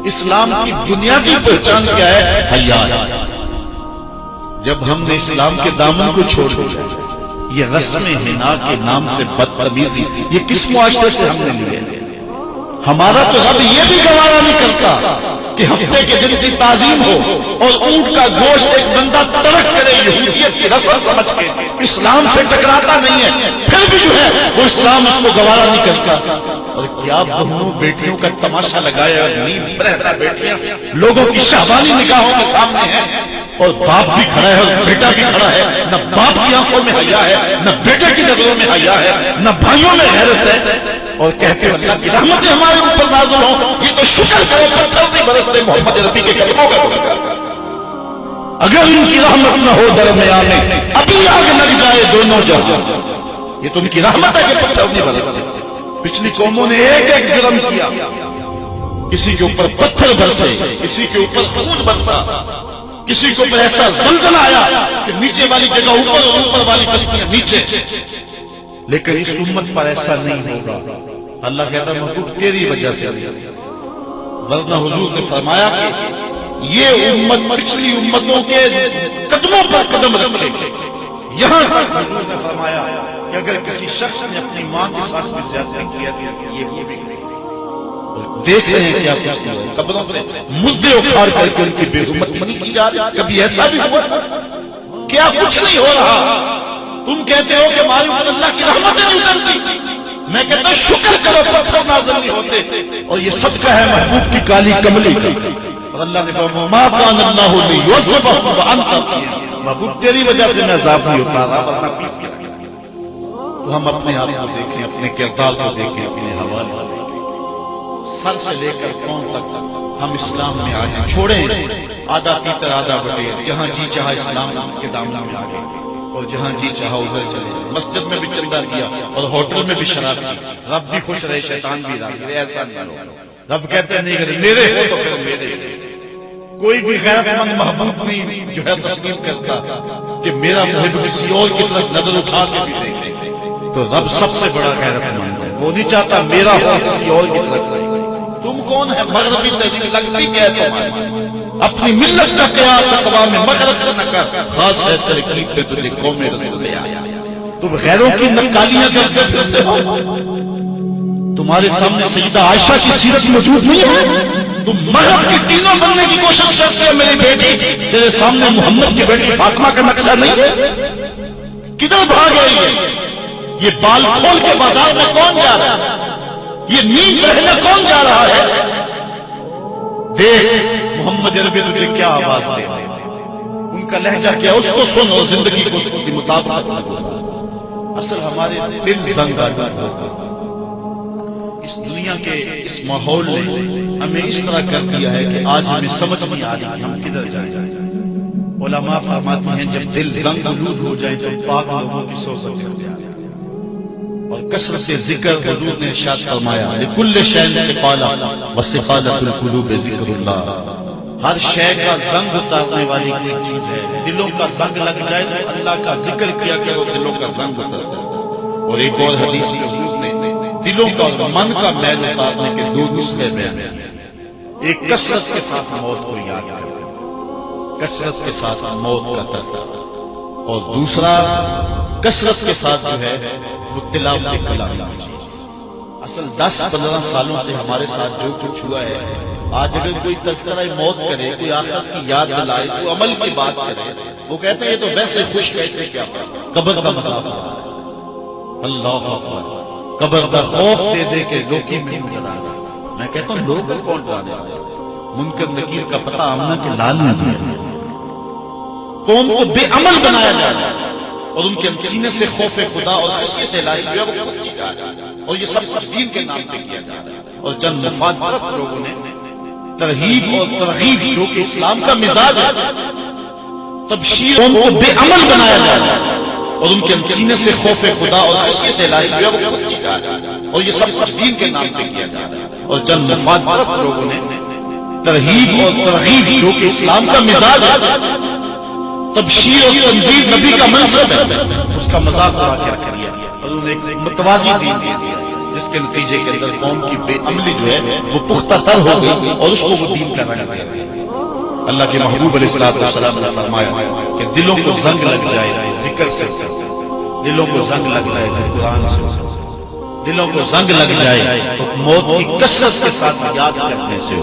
اسلام کی بنیادی پہچان کیا ہے؟ حیا۔ جب ہم نے اسلام کے دامن کو چھوڑ دیا، یہ رسم حنا کے نام سے بدتمیزی، یہ کس معاشرے سے ہم نے لیے؟ ہمارا تو رب یہ بھی گوارا نہیں کرتا کہ ہفتے کے دن کی تعظیم ہو اور اونٹ کا گوشت ایک بندہ ترک کرے یہودیت کی رسم سمجھ کے، اسلام سے ٹکراتا نہیں ہے، پھر بھی جو ہے وہ اسلام اس کو گوارا نہیں کرتا۔ اور کیا بہنوں بیٹیوں کا تماشا لگایا اور نیند رہتا بیٹیاں لوگوں کی شہوانی نگاہوں کے سامنے ہیں، اور باپ بھی کھڑا ہے اور بیٹا بھی کھڑا ہے، نہ باپ کی آنکھوں میں حیا ہے، نہ بیٹے کی نظروں میں حیا ہے، نہ بھائیوں میں غیرت ہے، اور کہتے ہیں اللہ کی رحمتیں ہمارے اوپر نازل ہوں۔ یہ تو شکر کرو پتھر نہیں برستے محمد ربی کے قدموں کا، اگر ان کی رحمت نہ ہو درمیان میں ابھی آگ لگ جائے دونوں جہاں۔ یہ تو ان کی رحمت ہے کہ پتھر نہیں برستے۔ پچھلی قوموں نے ایک ایک جرم کیا، کسی کے اوپر پتھر برسے، کسی کے اوپر خون برسا، کسی کو ایسا زلزلہ آیا کہ نیچے والی جگہ اوپر اور اوپر والی کشتیاں نیچے، لیکن اس امت پر ایسا نہیں ہوگا۔ اللہ کہتا ہے محبوب تیری وجہ سے، ورنہ حضور نے فرمایا کہ یہ امت پچھلی امتوں کے قدموں پر قدم رکھے گی۔ یہاں تک حضور نے فرمایا کہ اگر کسی شخص نے اپنی ماں کے ساتھ بھی زیادتی کیا یہ وہ بھی دیکھ رہے ہیں کیا کچھ نہیں ہے، قبروں سے مزدے اکھاڑ کر کے ان کی بے حرمتی نہیں کی جا رہی۔ کبھی ایسا بھی ہوا کیا؟ کچھ نہیں ہو رہا۔ تم کہتے ہو کہ ہمارے اوپر اللہ کی رحمتیں نہیں اترتی، میں کہتا ہوں شکر کرو پتھر نازل نہیں ہوتے، اور یہ صدقہ ہے محبوب کی کالی کملی کا۔ اور اللہ نے فرمایا ما کان اللہ لیعذبہم وانت فیہم، محبوب تیری وجہ سے میں عذاب نہیں اتارا ورنہ پیس گیا۔ تو ہم اپنے آپ کو دیکھیں، اپنے کردار کو دیکھیں، اپنے حوالے کو دیکھیں، سر سے لے کر پاؤں تک ہم اسلام میں آ جائیں، چھوڑیں آدھا تیتر آدھا بٹیر، جہاں جی چاہا اسلام کے دامن میں آ گئے اور جہاں جی چاہا ادھر چلے جائیں، مسجد میں بھی چندہ دیا اور ہوٹل میں بھی شراب دی، رب بھی خوش رہے شیطان بھی راضی، ایسا نہیں ہو۔ رب کہتے ہیں نہیں کرے میرے ہو تو پھر میرے۔ کوئی بھی غیرت مند محبوب نہیں جو ہے تسلیم کرتا کہ میرا محب کسی اور کی طرف نظر اٹھا کے بھی دیکھے، تو رب سب سے بڑا غیرت مند ہے، وہ نہیں چاہتا میرا ہو کسی اور کی طرف۔ تم کون ہے مغربی تہذیب لگتی کیا ہے تمہاری؟ اپنی ملت کا قیاس اقوام مغرب سے نہ کر، خاص ہے ترکیب پہ تجھے قوم رسول لے آیا۔ تم غیروں کی نکالیاں کرتے پھرتے ہو، تمہارے سامنے سیدہ عائشہ کی سیرت موجود نہیں ہے، تم مغرب کی تینوں بننے کی کوشش کرتے ہو۔ میری بیٹی تیرے سامنے محمد کی بیٹی فاطمہ کا نقشہ نہیں ہے، کدھر بھاگ رہی ہے؟ یہ بال کھول کے بازار میں کون جا رہا ہے؟ یہ نیند رہنے کون جا رہا ہے؟ دیکھ محمد عربی تجھے کیا آواز دے، ان کا لہجہ کیا، اس کو سن اور زندگی کو اس کی مطابقت میں گزار۔ اصل ہمارے دل زنگ آتا ہے، اس دنیا کے اس ماحول نے ہمیں اس طرح کر دیا ہے کہ آج ہمیں سمجھ نہیں آ رہی ہم کدھر جائیں۔ علماء فرماتے ہیں جب دل زنگ آلود ہو جائے تو پاک لوگوں کی صحبت میں آ جائے، اور کثرت ذکر حضور نے ارشاد فرمایا لکل شیء سقالہ وسقالۃ القلوب ذکر اللہ، ہر شے کا زنگ اتارنے والی کوئی چیز ہے، دلوں کا زنگ لگ جائے تو اللہ کا ذکر کیا کرو، دلوں کا زنگ اترتا ہے۔ اور ایک اور حدیث میں حضور نے دلوں کا اور من کا میل اتارنے کے دو نسخے بیان کیے، ایک کثرت کے ساتھ موت کو یاد کرنا، کثرت کے ساتھ موت کا تذکرہ، اور دوسرا کثرت کے ساتھ جو ہے وہ تلاوت کلام۔ اصل 10-15 سالوں سے ہمارے ساتھ جو کچھ ہوا ہے، آج اگر کوئی تذکرہ موت کرے، کوئی آخرت کی یاد دلائے، کوئی عمل کی بات کرے، وہ کہتے ہیں یہ تو ویسے خوش کیسے کیا قبر کا مذاق ہو رہا ہے۔ اللہ اکبر، قبر کا خوف دے دے کے لوکی میں ڈرانا۔ میں کہتا ہوں لوگ کون ڈرانے والے؟ منکر نکیر کا پتہ آمنہ کے لال نے دیا، قوم کو بے عمل بنایا جائے اور ان کے سینے سے خوف خدا اور خشیت الہی جو ہے وہ کچھ چھکا جائے، اور یہ سب کچھ دین کے نام پہ کیا جا رہا ہے۔ اور چند مفاد پرست لوگوں نے ترغیب اور ترغیب جو کہ اسلام کا مزاج ہے، تبشیر قوم کو بے عمل بنایا جائے اور ان کے سینے سے خوف خدا اور خشیت الہی جو ہے وہ کچھ چھکا جائے، اور یہ سب کچھ دین کے نام پہ کیا جا رہا ہے۔ اور چند مفاد پرست لوگوں نے ترغیب اور ترغیب جو کہ اسلام کا مزاج ہے، تبشیر اور تنزیل نبی کا منصب ہے، اس کا مذاق اڑا کے رکھ دیا اور انہیں ایک متوازی دین دیا۔ جس کے نتیجے کے اندر قوم کی بے عملی جو ہے وہ پختہ تر ہو گئی اور اس کو وہ دین کا رنگ دیا۔ اللہ کے محبوب علیہ السلام نے فرمایا کہ دلوں کو زنگ لگ جائے ذکر سے، دلوں کو زنگ لگ جائے قرآن سے، دلوں کو زنگ لگ جائے تو موت کی کثرت کے ساتھ یاد کرنے سے